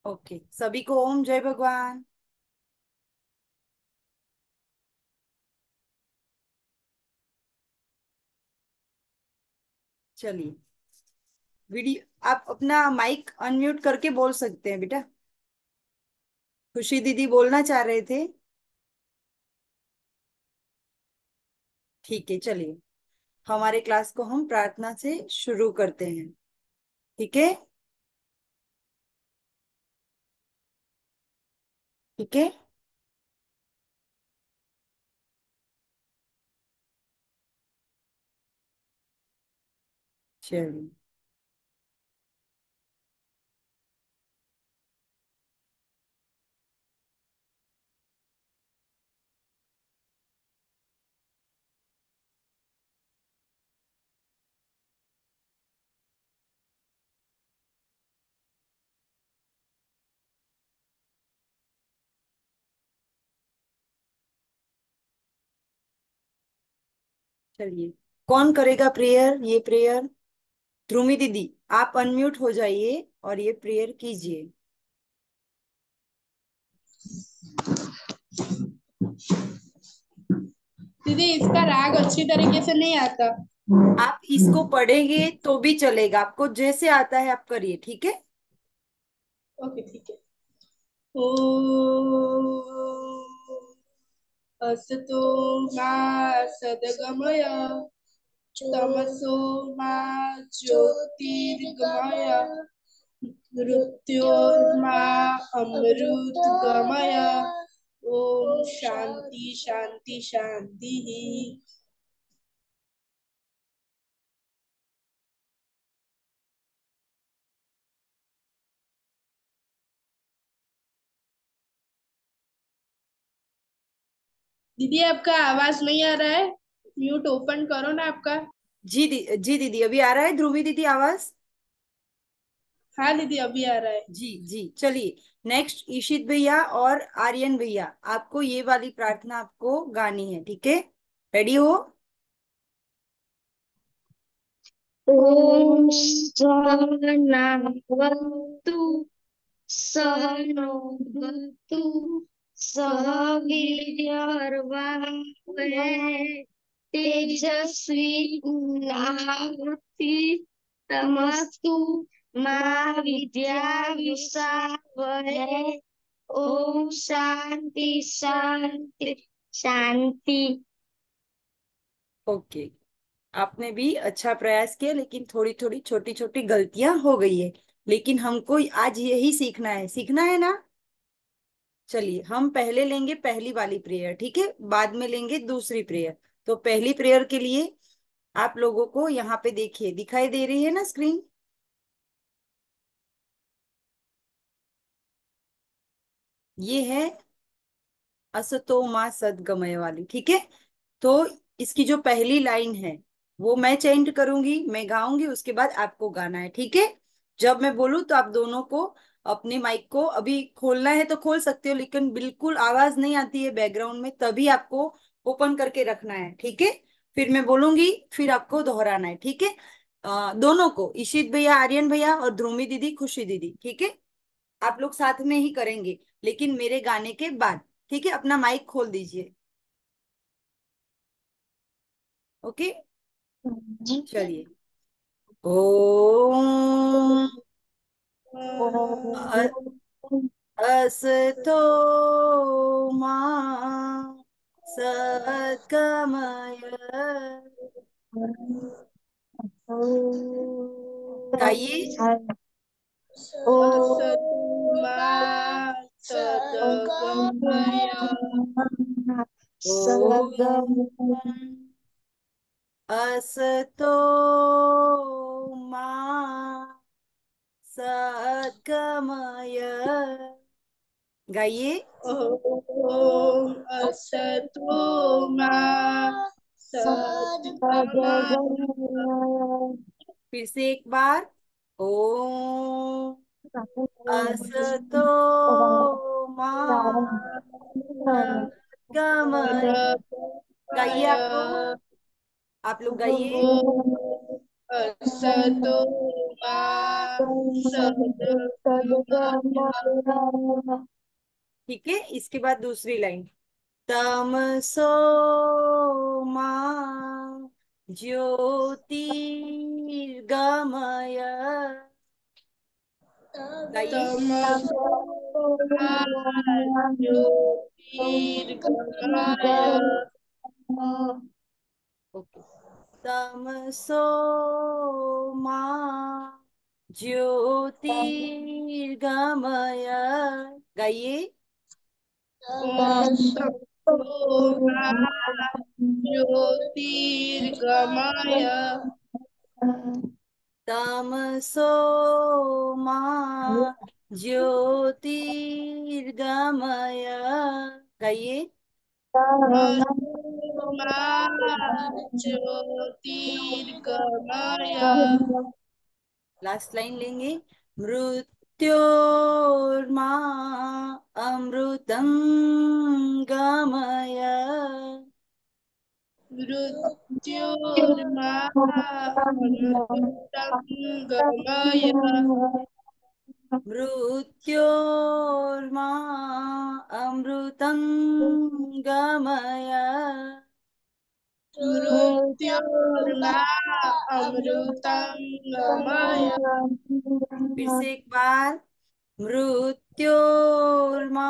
Okay, सभी को ओम जय भगवान। चलिए, वीडियो आप अपना माइक अनम्यूट करके बोल सकते हैं बेटा। खुशी दीदी बोलना चाह रहे थे। ठीक है, चलिए हमारे क्लास को हम प्रार्थना से शुरू करते हैं। ठीक है। ठीक है। चलिए। चलिए, कौन करेगा प्रेयर, ये प्रेयर? ध्रुमी दीदी, आप अनम्यूट हो जाइए और ये प्रेयर कीजिए। दीदी इसका राग अच्छी तरीके से नहीं आता। आप इसको पढ़ेंगे तो भी चलेगा, आपको जैसे आता है आप करिए। ठीक है। ओके ठीक है। ओ असतो मा सदगमय तमसो मा ज्योतिर्गमय मृत्योर्मा अमृतगमय। ओम शांति शांति शांति ही। दीदी आपका आवाज नहीं आ रहा है। म्यूट ओपन करो ना आपका। जी दीदी, अभी आ रहा है ध्रुवी दीदी आवाज? हाँ दीदी अभी आ रहा है। जी जी, चलिए। नेक्स्ट ईशित भैया और आर्यन भैया, आपको ये वाली प्रार्थना आपको गानी है। ठीक है। रेडी हो? ॐ सहनावतु सहनो भुनक्तु सह वीर्यर्वहै तेजस्वी नावतीतमस्तु मा विद्याविषावहै। ओम शांति शांति शांति। ओके। आपने भी अच्छा प्रयास किया, लेकिन थोड़ी थोड़ी छोटी छोटी गलतियां हो गई है। लेकिन हमको आज यही सीखना है, सीखना है ना। चलिए, हम पहले लेंगे पहली वाली प्रेयर, ठीक है, बाद में लेंगे दूसरी प्रेयर। तो पहली प्रेयर के लिए आप लोगों को यहाँ पे देखिए, दिखाई दे रही है ना स्क्रीन? ये है असतो मा सदगमय वाली। ठीक है। तो इसकी जो पहली लाइन है वो मैं चेंट करूंगी, मैं गाऊंगी, उसके बाद आपको गाना है। ठीक है। जब मैं बोलूं तो आप दोनों को अपने माइक को अभी खोलना है तो खोल सकते हो, लेकिन बिल्कुल आवाज नहीं आती है बैकग्राउंड में तभी आपको ओपन करके रखना है। ठीक है। फिर मैं बोलूंगी, फिर आपको दोहराना है। ठीक है। दोनों को, ईशित भैया, आर्यन भैया और ध्रुमी दीदी, खुशी दीदी। ठीक है। आप लोग साथ में ही करेंगे, लेकिन मेरे गाने के बाद। ठीक है, अपना माइक खोल दीजिए। ओके। जी। चलिए। ओम अ- असतो मा सद्गमय। गाइए। असतोमा सदगमय ओम असतो मा सद्गमय। गाइए। ओम असतोमा सदगमय फिर से एक बार। ओम असतो मा सद्गमय। गाइए आप लोग, आप लोग गाइए। असतो मा सद्गमय। ठीक है, इसके बाद दूसरी लाइन। तमसो मा ज्योतिर्गमय। गाइए। तमसो मा ज्योतिर्गमय। ओके। तमसो मा ज्योतिर्गमय। गाइए। तमसो मा ज्योतिर्गमय। तमसो मा ज्योतिर्गमय। गाइए। तमसो मा ज्योतिर्गमय। लास्ट लाइन लेंगे। मृत्योर्मा अमृतं गमय। मृत्योर्मा अमृतं गमय। मृत्योर्मा अमृतं गमय। मृत्योर्मा अमृतं गमय। फिर से एक बार। मृत्योर्मा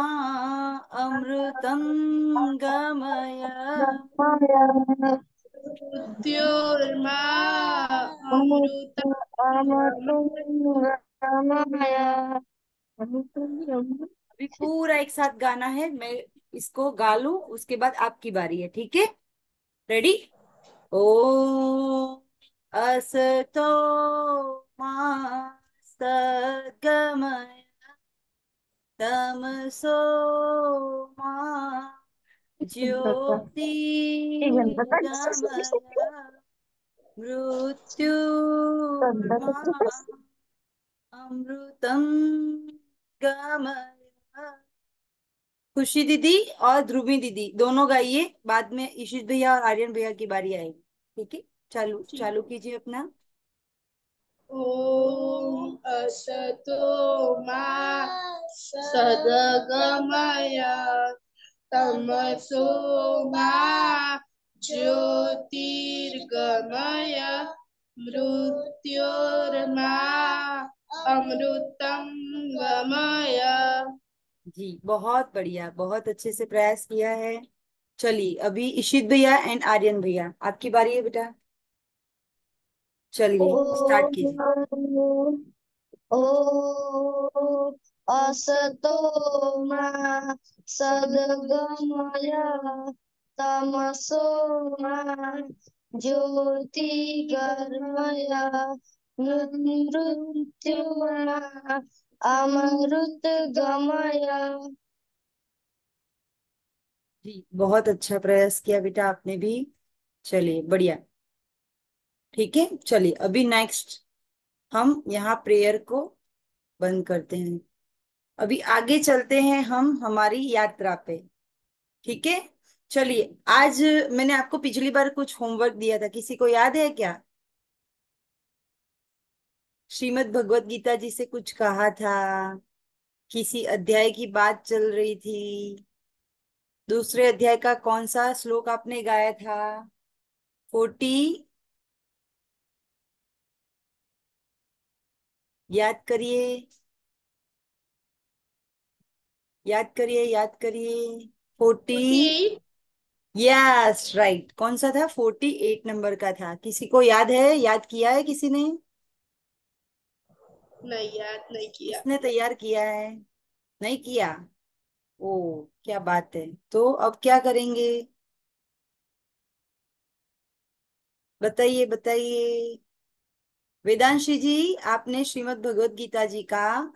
अमृतं गमय। मृत्योर्मा अमृतं गमय। अभी पूरा एक साथ गाना है, मैं इसको गा लूं उसके बाद आपकी बारी है, ठीक है? रेडी। ओ असतो मा सद्गमय। तमसो मा ज्योतिर्गमय। मृत्युर्मा अमृतं गमय। खुशी दीदी और ध्रुवी दीदी दोनों गाइए, बाद में ईशित भैया और आर्यन भैया की बारी आएगी। ठीक है, चालू चालू कीजिए अपना। ॐ असतो मा सद्गमय। तमसो मा ज्योतिर्गमय। मृत्योर्मा अमृतं गमय। जी बहुत बढ़िया, बहुत अच्छे से प्रयास किया है। चलिए अभी ईशित भैया एंड आर्यन भैया आपकी बारी है बेटा। चलिए स्टार्ट कीजिए। ओ असतो मा सद्गमय तमसो मा ज्योतिर्गमय मृत्युर्मा अमृतगमय। जी बहुत अच्छा प्रयास किया बेटा आपने भी। चलिए बढ़िया। ठीक है, चलिए अभी नेक्स्ट हम यहाँ प्रेयर को बंद करते हैं। अभी आगे चलते हैं हम हमारी यात्रा पे। ठीक है। चलिए आज मैंने आपको पिछली बार कुछ होमवर्क दिया था, किसी को याद है क्या? श्रीमद् भगवत गीता जी से कुछ कहा था, किसी अध्याय की बात चल रही थी। दूसरे अध्याय का कौन सा श्लोक आपने गाया था? 40। याद करिए, याद करिए, याद करिए। 40। 48। यस राइट, कौन सा था? 48 नंबर का था। किसी को याद है? याद किया है किसी ने? नहीं, याद नहीं किया। किसने तैयार किया है? नहीं किया। ओ क्या बात है। तो अब क्या करेंगे? बताइए बताइए। वेदांशी जी, आपने श्रीमद् भगवत गीता जी का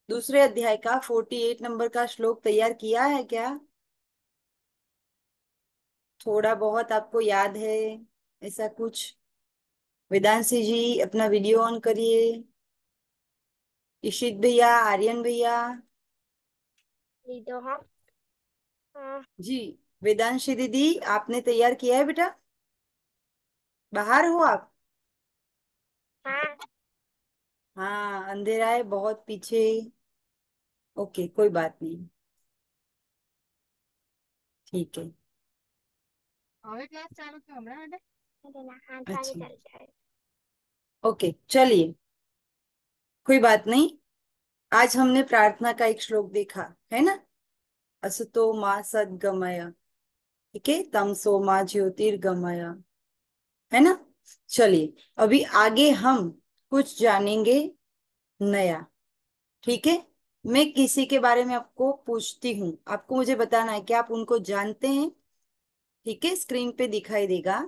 दूसरे अध्याय का 48 नंबर का श्लोक तैयार किया है क्या? थोड़ा बहुत आपको याद है ऐसा कुछ? वेदांशी जी अपना वीडियो ऑन करिए। इशित भैया, आर्यन भैया। ये तो हाँ। जी वेदांशी दीदी आपने तैयार किया है बेटा? बाहर हो आप? हाँ। हाँ, अंधेरा है बहुत पीछे। ओके, कोई बात नहीं। ठीक है। હવે ક્લાસ ચાલુ થયો હમણાં બેટા અરે ના 8 વાગે अच्छा, ચાલુ થાય ओके, चलिए, कोई बात नहीं। आज हमने प्रार्थना का एक श्लोक देखा, है ना? असतो माँ सद्गमय, ठीक है, तमसो माँ ज्योतिर्गमय, है ना? चलिए, अभी आगे हम कुछ जानेंगे नया, ठीक है? मैं किसी के बारे में आपको पूछती हूँ, आपको मुझे बताना है कि आप उनको जानते हैं। ठीक है, स्क्रीन पे दिखाई देगा।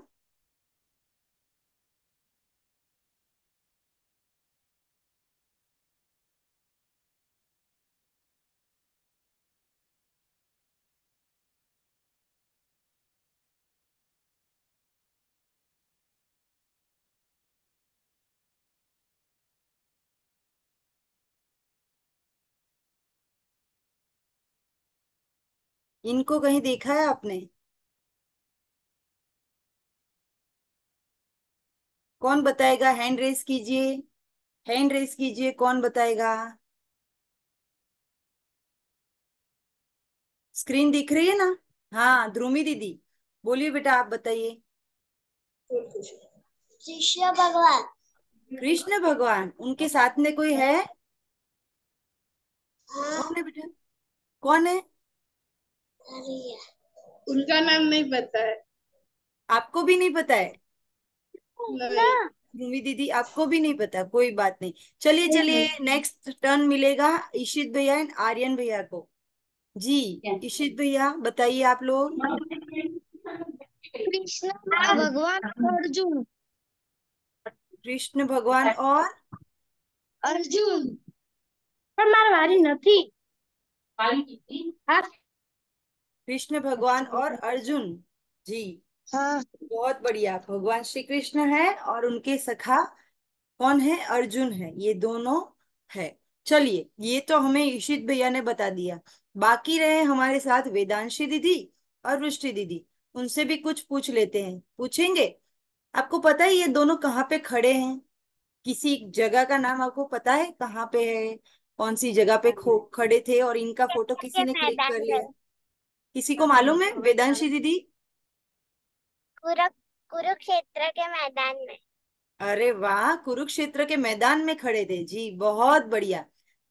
इनको कहीं देखा है आपने? कौन बताएगा? हैंड रेस कीजिए, हैंड रेस कीजिए, कौन बताएगा? स्क्रीन दिख रही है ना? हाँ, ध्रुमी दीदी, बोलिए बेटा, आप बताइए। कृष्ण भगवान कृष्ण भगवान, उनके साथ में कोई है? कौन हाँ है बेटा? कौन है? अरे उनका नाम नहीं पता है। आपको भी नहीं पता है? नहीं। ध्रुवी दीदी, आपको भी नहीं पता, कोई बात नहीं। चलिए चलिए, नेक्स्ट टर्न मिलेगा ईशित भैया एंड आर्यन भैया को। जी, ईशित भैया बताइए आप लोग। कृष्ण भगवान अर्जुन कृष्ण भगवान और अर्जुन પણ મારે વારી નથી हाँ कृष्ण भगवान और अर्जुन। जी, हाँ बहुत बढ़िया। भगवान श्री कृष्ण है और उनके सखा कौन है? अर्जुन है, ये दोनों है। चलिए, ये तो हमें ईशित भैया ने बता दिया। बाकी रहे हमारे साथ वेदांशी दीदी और वृष्टि दीदी। उनसे भी कुछ पूछ लेते हैं, पूछेंगे। आपको पता है ये दोनों कहाँ पे खड़े हैं? किसी जगह का नाम आपको पता है कहाँ पे है? कौन सी जगह पे खड़े थे और इनका फोटो किसी के ने क्लिक मैदान कर में लिया? किसी को मालूम है? वेदांशी दीदी? कुरुक्षेत्र के मैदान में अरे वाह, कुरुक्षेत्र के मैदान में खड़े थे जी, बहुत बढ़िया।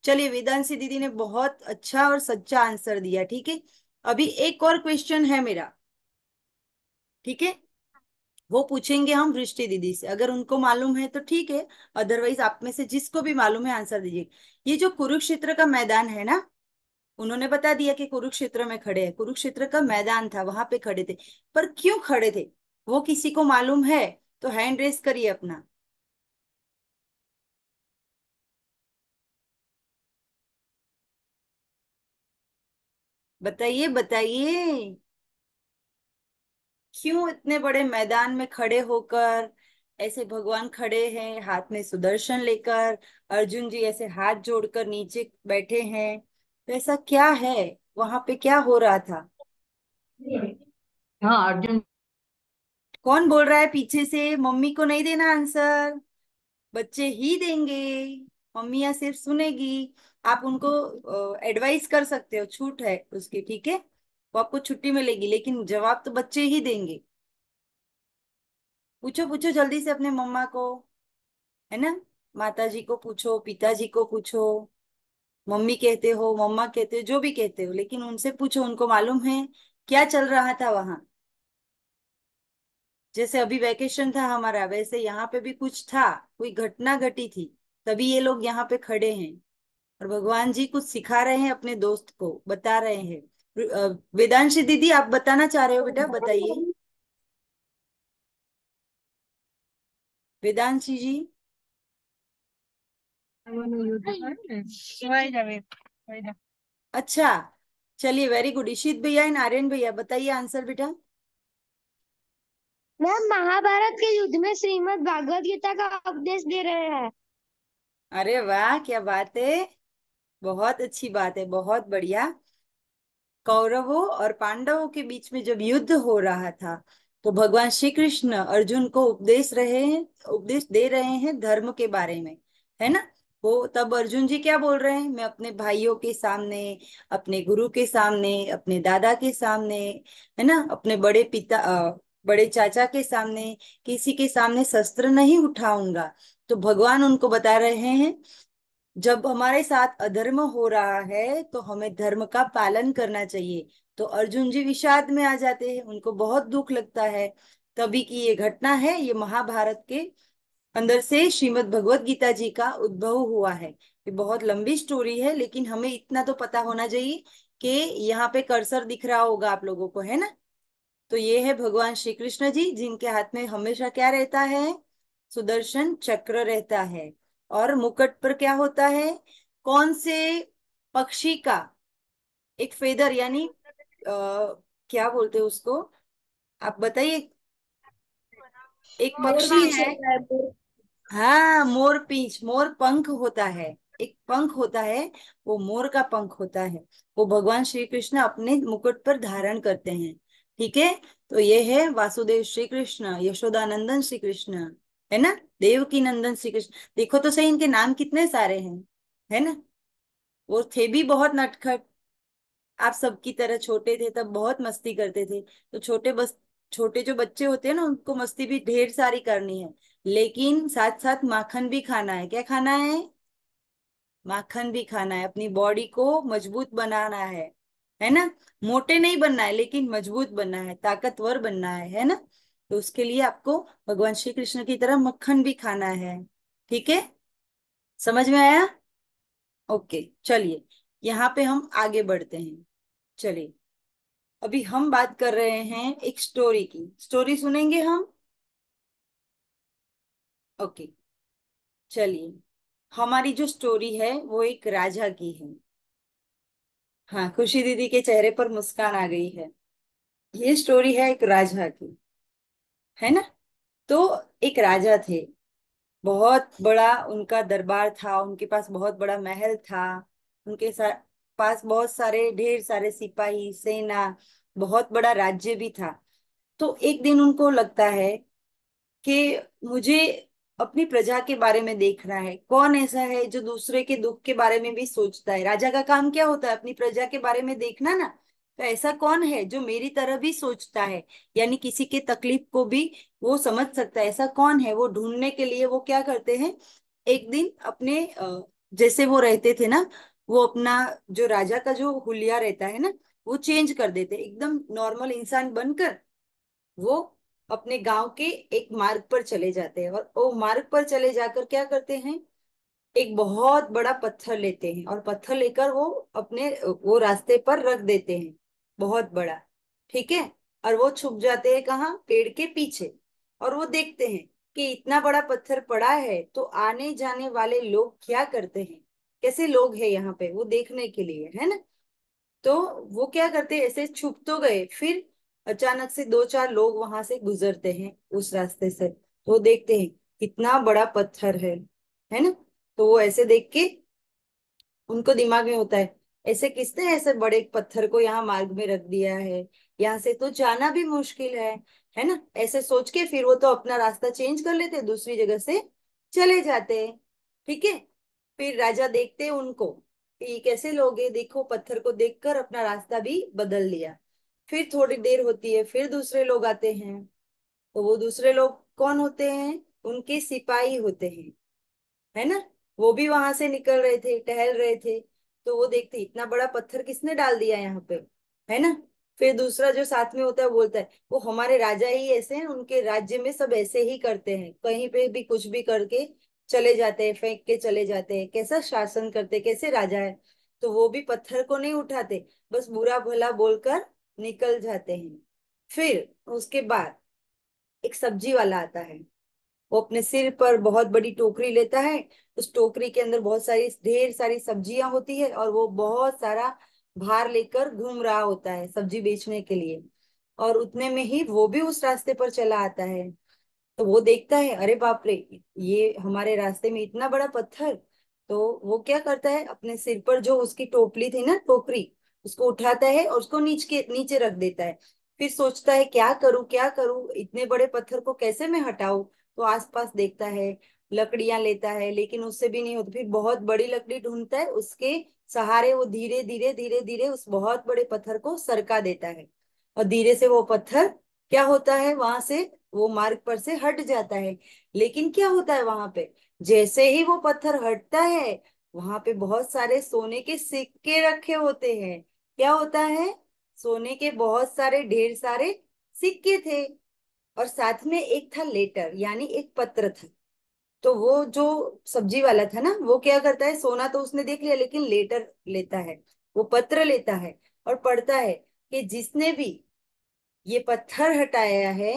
चलिए, वेदांशी दीदी ने बहुत अच्छा और सच्चा आंसर दिया, ठीक है। अभी एक और क्वेश्चन है मेरा, ठीक है? वो पूछेंगे हम वृष्टि दीदी से, अगर उनको मालूम है तो ठीक है। अदरवाइज आप में से जिसको भी मालूम है आंसर दीजिए। ये जो कुरुक्षेत्र का मैदान है ना, उन्होंने बता दिया कि कुरुक्षेत्र में खड़े हैं, कुरुक्षेत्र का मैदान था, वहां पे खड़े थे। पर क्यों खड़े थे, वो किसी को मालूम है? तो हैंड रेस करिए अपना। बताइए बताइए, क्यों इतने बड़े मैदान में खड़े होकर ऐसे भगवान खड़े हैं हाथ में सुदर्शन लेकर? अर्जुन जी ऐसे हाथ जोड़कर नीचे बैठे हैं, तो ऐसा क्या है? वहां पे क्या हो रहा था? हाँ अर्जुन। कौन बोल रहा है पीछे से? मम्मी को नहीं देना आंसर, बच्चे ही देंगे। मम्मियाँ सिर्फ सुनेगी। आप उनको एडवाइस कर सकते हो, छूट है उसकी, ठीक है? वो आपको छुट्टी मिलेगी, लेकिन जवाब तो बच्चे ही देंगे। पूछो पूछो जल्दी से अपने मम्मा को, है ना? माता जी को पूछो, पिताजी को पूछो, मम्मी कहते हो, मम्मा कहते हो, जो भी कहते हो, लेकिन उनसे पूछो, उनको मालूम है क्या चल रहा था वहां? जैसे अभी वैकेशन था हमारा, वैसे यहाँ पे भी कुछ था, कोई घटना घटी थी, तभी ये लोग यहाँ पे खड़े हैं। और भगवान जी कुछ सिखा रहे हैं, अपने दोस्त को बता रहे हैं। वेदांशी दीदी, आप बताना चाह रहे हो बेटा, बताइए। वेदांशी जी। अच्छा, चलिए, वेरी गुड। ईशित भैया एंड आर्यन भैया बताइए आंसर बेटा। मैम महाभारत के युद्ध में श्रीमद् भागवत गीता का उपदेश दे रहे हैं अरे वाह, क्या बात है, बहुत अच्छी बात है, बहुत बढ़िया। कौरवों और पांडवों के बीच में जब युद्ध हो रहा था, तो भगवान श्री कृष्ण अर्जुन को उपदेश दे रहे हैं धर्म के बारे में, है ना। वो तब अर्जुन जी क्या बोल रहे हैं, मैं अपने भाइयों के सामने, अपने गुरु के सामने, अपने दादा के सामने, है ना, अपने बड़े चाचा के सामने, किसी के सामने शस्त्र नहीं उठाऊंगा। तो भगवान उनको बता रहे हैं, जब हमारे साथ अधर्म हो रहा है तो हमें धर्म का पालन करना चाहिए। तो अर्जुन जी विषाद में आ जाते हैं, उनको बहुत दुख लगता है। तभी की ये घटना है, ये महाभारत के अंदर से श्रीमद् भगवत गीता जी का उद्भव हुआ है। ये बहुत लंबी स्टोरी है, लेकिन हमें इतना तो पता होना चाहिए कि यहाँ पे कर्सर दिख रहा होगा आप लोगों को, है ना। तो ये है भगवान श्री कृष्ण जी, जिनके हाथ में हमेशा क्या रहता है, सुदर्शन चक्र रहता है। और मुकुट पर क्या होता है, कौन से पक्षी का एक फेदर, यानी क्या बोलते हैं उसको, आप बताइए। एक मोर पक्षी पीछे है, होता है मोर। हाँ मोर पींछ, मोर पंख होता है, एक पंख होता है, वो मोर का पंख होता है। वो भगवान श्री कृष्ण अपने मुकुट पर धारण करते हैं। ठीक है। तो ये है वासुदेव श्री कृष्ण, यशोदानंदन श्री कृष्ण, है ना, देवकी नंदन श्री कृष्ण। देखो तो सही, इनके नाम कितने सारे हैं, है ना। वो थे भी बहुत नटखट। आप सबकी तरह छोटे थे तब बहुत मस्ती करते थे। तो छोटे जो बच्चे होते हैं ना, उनको मस्ती भी ढेर सारी करनी है, लेकिन साथ साथ माखन भी खाना है। क्या खाना है, माखन भी खाना है, अपनी बॉडी को मजबूत बनाना है ना। मोटे नहीं बनना है, लेकिन मजबूत बनना है, ताकतवर बनना है ना। तो उसके लिए आपको भगवान श्री कृष्ण की तरह मक्खन भी खाना है। ठीक है, समझ में आया। ओके चलिए, यहाँ पे हम आगे बढ़ते हैं। चलिए, अभी हम बात कर रहे हैं एक स्टोरी की, स्टोरी सुनेंगे हम। ओके चलिए, हमारी जो स्टोरी है वो एक राजा की है। हाँ, खुशी दीदी के चेहरे पर मुस्कान आ गई है। ये स्टोरी है एक राजा की, है ना। तो एक राजा थे, बहुत बड़ा उनका दरबार था, उनके पास बहुत बड़ा महल था, पास बहुत सारे ढेर सारे सिपाही, सेना, बहुत बड़ा राज्य भी था। तो एक दिन उनको लगता है कि मुझे अपनी प्रजा के बारे में देखना है, कौन ऐसा है जो दूसरे के दुख के बारे में भी सोचता है। राजा का काम क्या होता है, अपनी प्रजा के बारे में देखना ना। तो ऐसा कौन है जो मेरी तरह भी सोचता है, यानी किसी के तकलीफ को भी वो समझ सकता है, ऐसा कौन है। वो ढूंढने के लिए वो क्या करते हैं, एक दिन अपने जैसे वो रहते थे ना, वो अपना जो राजा का जो हुलिया रहता है ना, वो चेंज कर देते, एकदम नॉर्मल इंसान बनकर वो अपने गांव के एक मार्ग पर चले जाते हैं। और वो मार्ग पर चले जाकर क्या करते हैं, एक बहुत बड़ा पत्थर लेते हैं, और पत्थर लेकर वो अपने वो रास्ते पर रख देते हैं, बहुत बड़ा। ठीक है। और वो छुप जाते हैं कहाँ, पेड़ के पीछे। और वो देखते हैं कि इतना बड़ा पत्थर पड़ा है, तो आने जाने वाले लोग क्या करते हैं, कैसे लोग हैं यहाँ पे, वो देखने के लिए, है ना। तो वो क्या करते हैं, ऐसे छुप तो गए, फिर अचानक से दो चार लोग वहां से गुजरते हैं उस रास्ते से, तो वो देखते हैं कितना बड़ा पत्थर है ना। तो वो ऐसे देख के उनको दिमाग में होता है, ऐसे किसने ऐसे बड़े पत्थर को यहाँ मार्ग में रख दिया है, यहाँ से तो जाना भी मुश्किल है ना। ऐसे सोच के फिर वो तो अपना रास्ता चेंज कर लेते, दूसरी जगह से चले जाते हैं। ठीक है। फिर राजा देखते हैं उनको कि ये कैसे लोग हैं, देखो पत्थर को देखकर अपना रास्ता भी बदल लिया। फिर थोड़ी देर होती है, फिर दूसरे लोग आते हैं। तो वो दूसरे लोग कौन होते हैं, उनके सिपाही होते हैं, है ना। वो भी वहां से निकल रहे थे, टहल रहे थे। तो वो देखते इतना बड़ा पत्थर किसने डाल दिया यहाँ पे, है ना। फिर दूसरा जो साथ में होता है वो बोलता है, वो हमारे राजा ही ऐसे हैं, उनके राज्य में सब ऐसे ही करते हैं, कहीं पे भी कुछ भी करके चले जाते हैं, फेंक के चले जाते हैं, कैसा शासन करते, कैसे राजा है। तो वो भी पत्थर को नहीं उठाते, बस बुरा भला बोलकर निकल जाते हैं। फिर उसके बाद एक सब्जी वाला आता है, वो अपने सिर पर बहुत बड़ी टोकरी लेता है। उस टोकरी के अंदर बहुत सारी ढेर सारी सब्जियां होती है, और वो बहुत सारा भार लेकर घूम रहा होता है सब्जी बेचने के लिए। और उतने में ही वो भी उस रास्ते पर चला आता है। तो वो देखता है, अरे बाप रे, ये हमारे रास्ते में इतना बड़ा पत्थर। तो वो क्या करता है, अपने सिर पर जो उसकी टोपली थी ना, टोकरी, उसको उठाता है और उसको नीचे नीचे रख देता है। फिर सोचता है क्या करूं क्या करूं, इतने बड़े पत्थर को कैसे मैं हटाऊं। तो आसपास देखता है, लकड़ियां लेता है, लेकिन उससे भी नहीं होता। फिर बहुत बड़ी लकड़ी ढूंढता है, उसके सहारे वो धीरे धीरे धीरे धीरे उस बहुत बड़े पत्थर को सरका देता है। और धीरे से वो पत्थर क्या होता है, वहां से वो मार्ग पर से हट जाता है। लेकिन क्या होता है वहां पे, जैसे ही वो पत्थर हटता है, वहां पे बहुत सारे सोने के सिक्के रखे होते हैं। क्या होता है, सोने के बहुत सारे ढेर सारे सिक्के थे। और साथ में एक था लेटर, यानी एक पत्र था। तो वो जो सब्जी वाला था ना, वो क्या करता है, सोना तो उसने देख लिया, लेकिन लेटर लेता है, वो पत्र लेता है और पढ़ता है कि जिसने भी ये पत्थर हटाया है,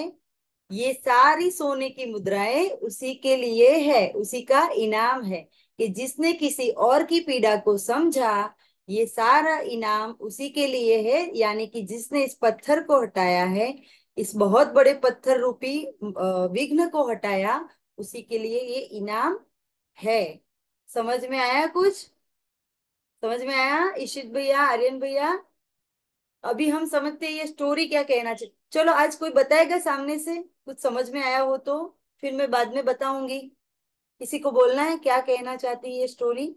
ये सारी सोने की मुद्राएं उसी के लिए है, उसी का इनाम है। कि जिसने किसी और की पीड़ा को समझा, ये सारा इनाम उसी के लिए है। यानी कि जिसने इस पत्थर को हटाया है, इस बहुत बड़े पत्थर रूपी विघ्न को हटाया, उसी के लिए ये इनाम है। समझ में आया कुछ? समझ में आया इशित भैया, आर्यन भैया? अभी हम समझते हैं ये स्टोरी क्या कहना चाहिए। चलो आज कोई बताएगा सामने से, कुछ समझ में आया हो तो, फिर मैं बाद में बताऊंगी। किसी को बोलना है क्या कहना चाहती है ये स्टोरी?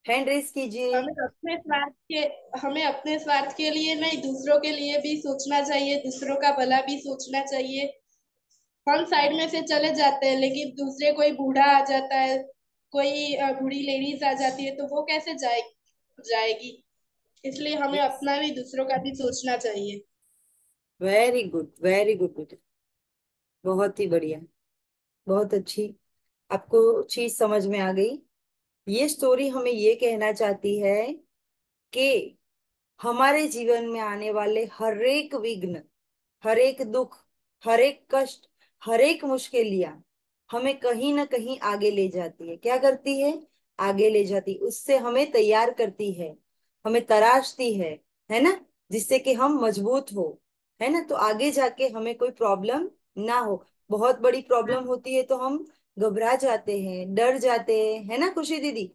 हैंड रेस कीजिए। हमें अपने स्वार्थ के हमें अपने स्वार्थ के लिए नहीं, दूसरों के लिए भी सोचना चाहिए, दूसरों का भला भी सोचना चाहिए। हम साइड में से चले जाते हैं, लेकिन दूसरे कोई बूढ़ा आ जाता है, कोई बूढ़ी लेडीज आ जाती है, तो वो कैसे जाएगी। इसलिए हमें यस, अपना भी दूसरों का भी सोचना चाहिए। वेरी गुड वेरी गुड बेटा, बहुत ही बढ़िया, बहुत अच्छी। आपको चीज समझ में आ गई। ये स्टोरी हमें ये कहना चाहती है कि हमारे जीवन में आने वाले हर एक विघ्न, हर एक दुख, हर एक कष्ट, हर एक मुश्किलियां हमें कहीं ना कहीं आगे ले जाती है। क्या करती है, आगे ले जाती, उससे हमें तैयार करती है, हमें तराशती है ना, जिससे कि हम मजबूत हो, है ना। तो आगे जाके हमें कोई प्रॉब्लम ना हो। बहुत बड़ी प्रॉब्लम होती है तो हम घबरा जाते हैं, डर जाते हैं, है ना खुशी दीदी।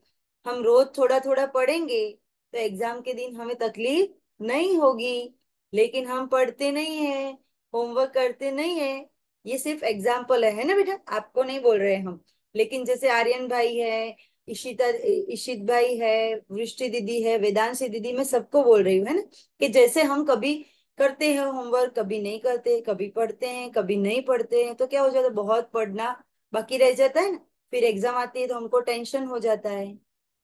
हम रोज थोड़ा थोड़ा पढ़ेंगे तो एग्जाम के दिन हमें तकलीफ नहीं होगी। लेकिन हम पढ़ते नहीं है, होमवर्क करते नहीं है। ये सिर्फ एग्जाम्पल है ना बेटा, आपको नहीं बोल रहे हम। लेकिन जैसे आर्यन भाई है, इशिता, इशित भाई है, वृष्टि दीदी है, वेदांशी दीदी, मैं सबको बोल रही हूँ, है ना। कि जैसे हम कभी करते हैं होमवर्क, कभी नहीं करते, कभी पढ़ते हैं, कभी नहीं पढ़ते हैं, तो क्या हो जाता है, बहुत पढ़ना बाकी रह जाता है ना। फिर एग्जाम आती है तो हमको टेंशन हो जाता है,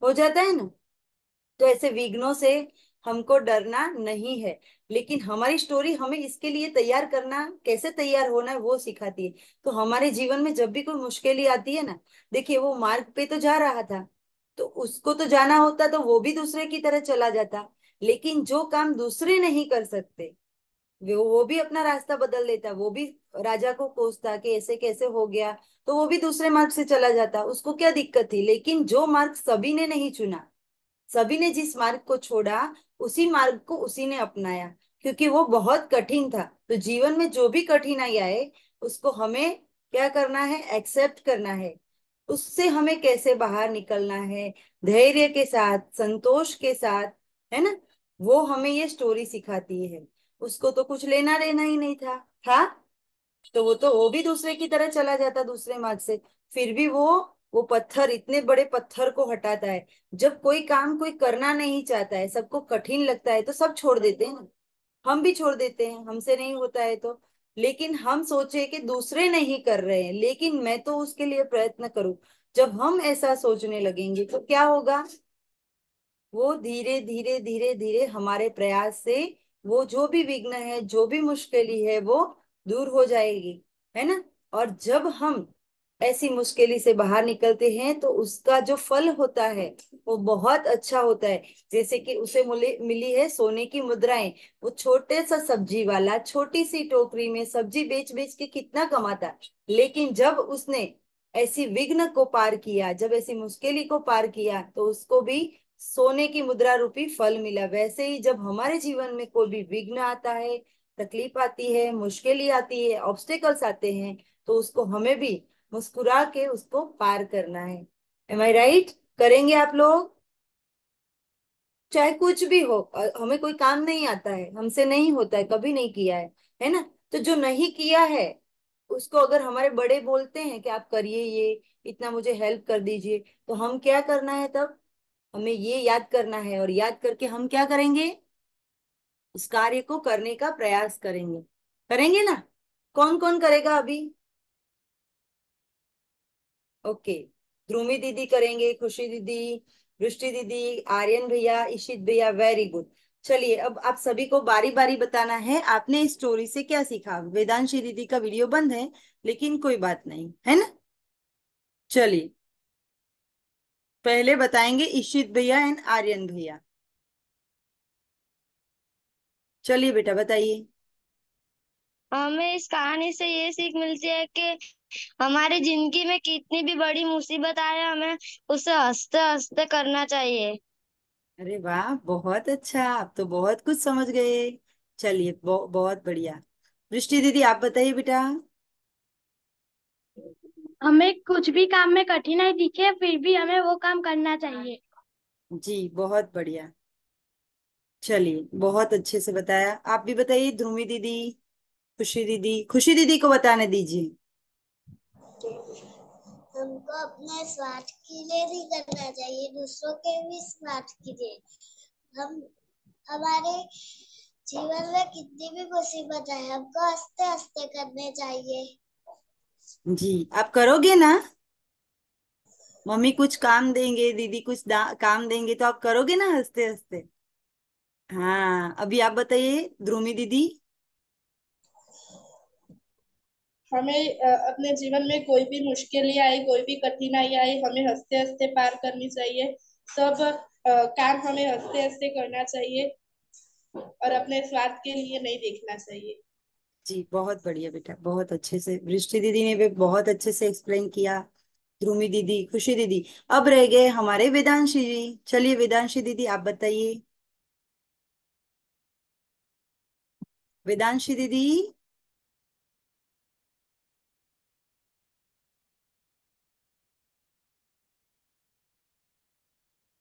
हो जाता है ना। तो ऐसे विघ्नों से हमको डरना नहीं है। लेकिन हमारी स्टोरी हमें इसके लिए तैयार करना, कैसे तैयार होना है वो सिखाती है। तो हमारे जीवन में जब भी कोई मुश्किल आती है ना, देखिए वो मार्ग पे तो जा रहा था, तो उसको तो जाना होता तो वो भी दूसरे की तरह चला जाता। लेकिन जो काम दूसरे नहीं कर सकते, वो भी अपना रास्ता बदल देता, वो भी राजा को कोसता कि ऐसे कैसे हो गया, तो वो भी दूसरे मार्ग से चला जाता, उसको क्या दिक्कत थी। लेकिन जो मार्ग सभी ने नहीं चुना, सभी ने जिस मार्ग को छोड़ा, उसी मार्ग को उसी ने अपनाया, क्योंकि वो बहुत कठिन था। तो जीवन में जो भी कठिनाई आए, उसको हमें क्या करना है, एक्सेप्ट करना है। उससे हमें कैसे बाहर निकलना है, धैर्य के साथ, संतोष के साथ, है ना। वो हमें ये स्टोरी सिखाती है। उसको तो कुछ लेना देना ही नहीं था तो वो भी दूसरे की तरह चला जाता, दूसरे मार्ग से। फिर भी वो पत्थर, इतने बड़े पत्थर को हटाता है। जब कोई काम कोई करना नहीं चाहता है, सबको कठिन लगता है, तो सब छोड़ देते हैं ना। हम भी छोड़ देते हैं, हमसे नहीं होता है तो। लेकिन हम सोचे कि दूसरे नहीं कर रहे हैं, लेकिन मैं तो उसके लिए प्रयत्न करूं। जब हम ऐसा सोचने लगेंगे तो क्या होगा, वो धीरे धीरे धीरे धीरे हमारे प्रयास से वो जो भी विघ्न है, जो भी मुश्किली है, वो दूर हो जाएगी, है ना। और जब हम ऐसी मुश्किली से बाहर निकलते हैं तो उसका जो फल होता है वो बहुत अच्छा होता है। जैसे कि उसे मिली है सोने की मुद्राएं। वो छोटे सा सब्जी वाला छोटी सी टोकरी में सब्जी बेच बेच के कितना कमाता, लेकिन जब उसने ऐसी विघ्न को पार किया, जब ऐसी मुश्किली को पार किया, तो उसको भी सोने की मुद्रा रूपी फल मिला। वैसे ही जब हमारे जीवन में कोई भी विघ्न आता है, तकलीफ आती है, मुश्किलें आती है, ऑब्स्टेकल्स आते हैं, तो उसको हमें भी मुस्कुरा के उसको पार करना है। एम आई राइट? करेंगे आप लोग? चाहे कुछ भी हो, हमें कोई काम नहीं आता है, हमसे नहीं होता है, कभी नहीं किया है ना। तो जो नहीं किया है उसको अगर हमारे बड़े बोलते हैं कि आप करिए ये, इतना मुझे हेल्प कर दीजिए, तो हम क्या करना है तब? हमें ये याद करना है, और याद करके हम क्या करेंगे? उस कार्य को करने का प्रयास करेंगे। करेंगे ना? कौन कौन करेगा अभी? ओके। ध्रुमी दीदी करेंगे, खुशी दीदी, वृष्टि दीदी, आर्यन भैया, इशित भैया, वेरी गुड। चलिए, अब आप सभी को बारी बारी बताना है आपने इस स्टोरी से क्या सीखा। वेदांशी दीदी का वीडियो बंद है, लेकिन कोई बात नहीं, है ना। चलिए, पहले बताएंगे इशित भैया एंड आर्यन भैया। चलिए बेटा, बताइए। हमें इस कहानी से ये सीख मिलती है कि हमारी जिंदगी में कितनी भी बड़ी मुसीबत आए, हमें उसे हंसते हंसते करना चाहिए। अरे वाह, बहुत अच्छा, आप तो बहुत कुछ समझ गए। चलिए, बहुत बढ़िया। वृष्टि दीदी, आप बताइए बेटा। हमें कुछ भी काम में कठिनाई दिखे फिर भी हमें वो काम करना चाहिए। जी, बहुत बढ़िया। चलिए, बहुत अच्छे से बताया। आप भी बताइए, ध्रुवी दीदी, खुशी दीदी। खुशी दीदी को बताने दीजिए। हमको अपने स्वार्थ के लिए नहीं करना चाहिए, दूसरों के भी स्वार्थ के लिए। हम हमारे जीवन में कितनी भी मुसीबत है, हमको हंसते हंसते करने चाहिए। जी, आप करोगे ना? मम्मी कुछ काम देंगे, दीदी कुछ काम देंगे, तो आप करोगे ना हंसते हंसते? हाँ, अभी आप बताइए ध्रुवी दीदी। हमें अपने जीवन में कोई भी मुश्किल आए, कोई भी कठिनाई आए, हमें हंसते हंसते पार करनी चाहिए। सब काम हमें हंसते हंसते करना चाहिए और अपने स्वार्थ के लिए नहीं देखना चाहिए। जी, बहुत बढ़िया बेटा, बहुत अच्छे से वृष्टि दीदी ने भी बहुत अच्छे से एक्सप्लेन किया। ध्रुवी दीदी, खुशी दीदी। अब रह गए हमारे वेदांशी जी। चलिए वेदांशी दीदी, आप बताइए। वेदांशी दीदी।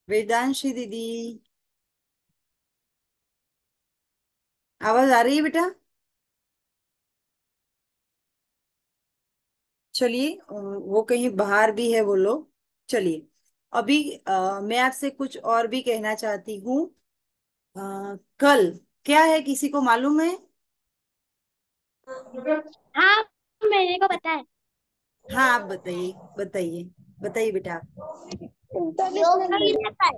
वेदांशी दीदी, आवाज आ रही है बेटा? चलिए, वो कहीं बाहर भी है वो लोग। चलिए, अभी मैं आपसे कुछ और भी कहना चाहती हूँ। कल क्या है, किसी को मालूम है? हाँ, मेरे को पता है। हाँ, आप बताइए, बताइए, बताइए बेटा आप। योग दिन है। कल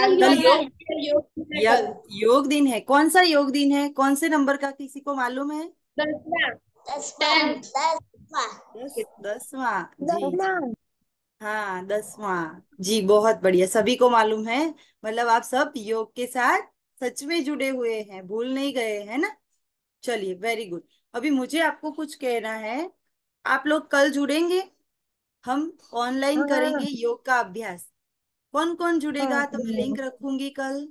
अंतर्राष्ट्रीय योग, योग दिवस है कल। योग दिन है। कौन सा योग दिन है? कौन से नंबर का, किसी को मालूम है? 10वां। 10वां। 10वां। 10वां। जी जी। दसवां। हाँ, 10वां। जी, बहुत बढ़िया, सभी को मालूम है। मतलब आप सब योग के साथ सच में जुड़े हुए हैं, भूल नहीं गए, है ना। चलिए, वेरी गुड। अभी मुझे आपको कुछ कहना है। आप लोग कल जुड़ेंगे? हम ऑनलाइन हाँ करेंगे योग का अभ्यास। कौन कौन जुड़ेगा? तो मैं हाँ। लिंक रखूंगी कल।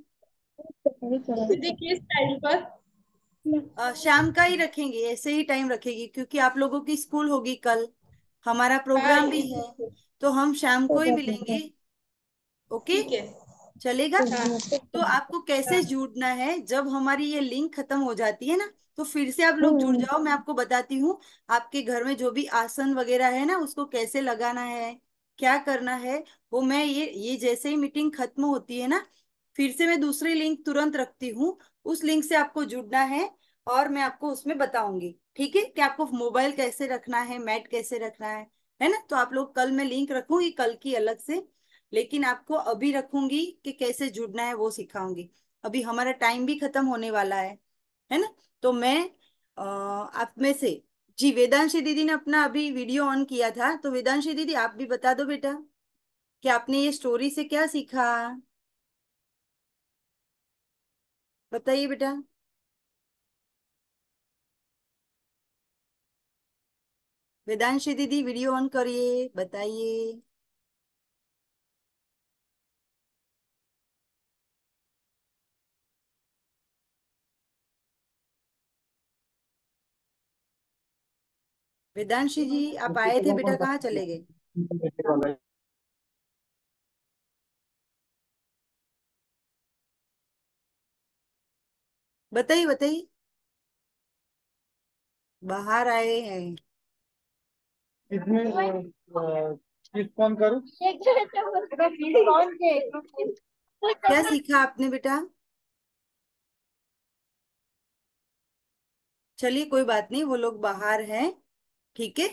दीदी किस टाइम पर? शाम का ही रखेंगे, ऐसे ही टाइम रखेगी, क्योंकि आप लोगों की स्कूल होगी कल। हमारा हाँ, प्रोग्राम भी है, तो हम शाम को ही मिलेंगे। ओके, ठीक है। चलेगा। हाँ तो आपको कैसे हाँ। जुड़ना है, जब हमारी ये लिंक खत्म हो जाती है ना, तो फिर से आप लोग जुड़ हम्म। जाओ। मैं आपको बताती हूँ। आपके घर में जो भी आसन वगैरह है ना, उसको कैसे लगाना है, क्या करना है, वो मैं ये जैसे ही मीटिंग खत्म होती है ना, फिर से मैं दूसरी लिंक तुरंत रखती हूँ। उस लिंक से आपको जुड़ना है, और मैं आपको उसमें बताऊंगी, ठीक है, कि आपको मोबाइल कैसे रखना है, मैट कैसे रखना है ना। तो आप लोग कल, मैं लिंक रखूंगी कल की अलग से, लेकिन आपको अभी रखूंगी कि कैसे जुड़ना है वो सिखाऊंगी। अभी हमारा टाइम भी खत्म होने वाला है ना। तो मैं आप में से, जी, वेदांशी दीदी ने अपना अभी वीडियो ऑन किया था, तो वेदांशी दीदी आप भी बता दो बेटा कि आपने ये स्टोरी से क्या सीखा। बताइए बेटा। वेदांशी दीदी, वीडियो ऑन करिए, बताइए। वेदांशी जी, आप आए थे बेटा, कहाँ चले गए? बताइए बताइए। बाहर आए हैं। इसमें किस फोन करूँ? क्या सीखा आपने बेटा? चलिए कोई बात नहीं, वो लोग बाहर हैं। ठीक है।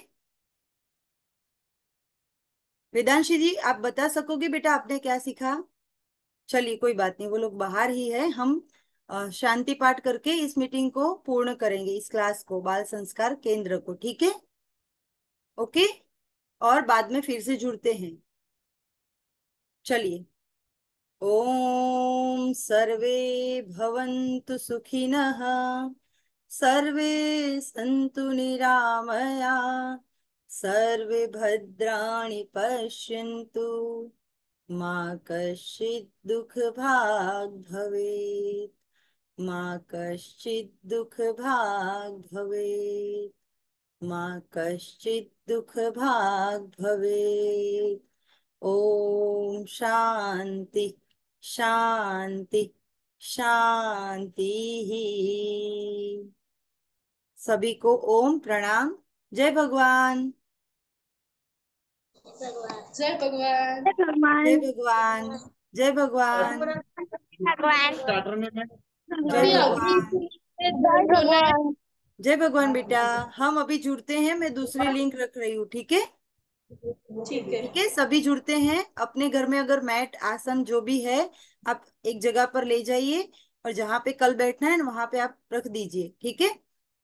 वेदांशी जी, आप बता सकोगे बेटा आपने क्या सीखा? चलिए कोई बात नहीं, वो लोग बाहर ही है। हम शांति पाठ करके इस मीटिंग को पूर्ण करेंगे, इस क्लास को, बाल संस्कार केंद्र को। ठीक है। ओके। और बाद में फिर से जुड़ते हैं। चलिए। ओम सर्वे भवन्तु सुखिनः, सर्वे सन्तु निरामया, सर्वे भद्राणि पश्यन्तु, मा कश्चित् दुःखभाग् भवेत्, मा कश्चित् दुःखभाग् भवेत्, मा कश्चित् दुःखभाग् भवेत्। ओम शांति शांति शांति ही। सभी को ओम प्रणाम। जय भगवान। भगवान। जय भगवान। जय भगवान। भगवान। जय भगवान। भगवान। स्टार्टर में मैं जय अभी भगवान। अभी भगवान। से जय जो नए भगवान। जय भगवान बेटा। हम अभी जुड़ते हैं, मैं दूसरी लिंक रख रही हूँ। ठीक है। ठीक है। ठीक है, सभी जुड़ते हैं। अपने घर में अगर मैट आसन जो भी है, आप एक जगह पर ले जाइए, और जहां पे कल बैठना है ना वहां पे आप रख दीजिए। ठीक है।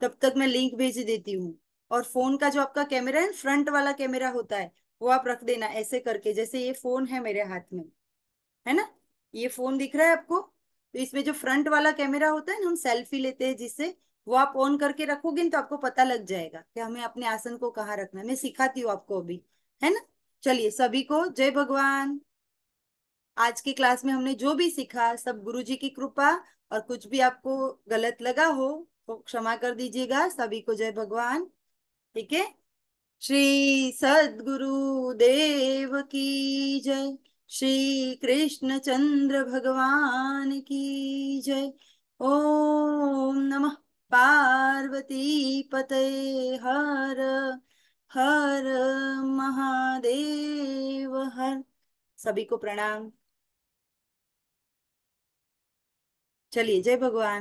तब तक मैं लिंक भेज देती हूँ। और फोन का जो आपका कैमरा है, फ्रंट वाला कैमरा होता है, वो आप रख देना ऐसे करके, जैसे ये फोन है मेरे हाथ में, है ना? ये फोन दिख रहा है आपको? तो इसमें जो फ्रंट वाला कैमरा होता है ना, हम सेल्फी लेते हैं जिससे, वो आप ऑन करके रखोगे न, तो आपको पता लग जाएगा कि हमें अपने आसन को कहाँ रखना है। मैं सिखाती हूँ आपको अभी, है ना? चलिए, सभी को जय भगवान। आज की क्लास में हमने जो भी सीखा सब गुरु जी की कृपा, और कुछ भी आपको गलत लगा हो तो क्षमा कर दीजिएगा। सभी को जय भगवान। ठीक है। श्री सद्गुरु देव की जय। श्री कृष्ण चंद्र भगवान की जय। ओम नमः पार्वती पते, हर हर महादेव हर। सभी को प्रणाम। चलिए, जय भगवान।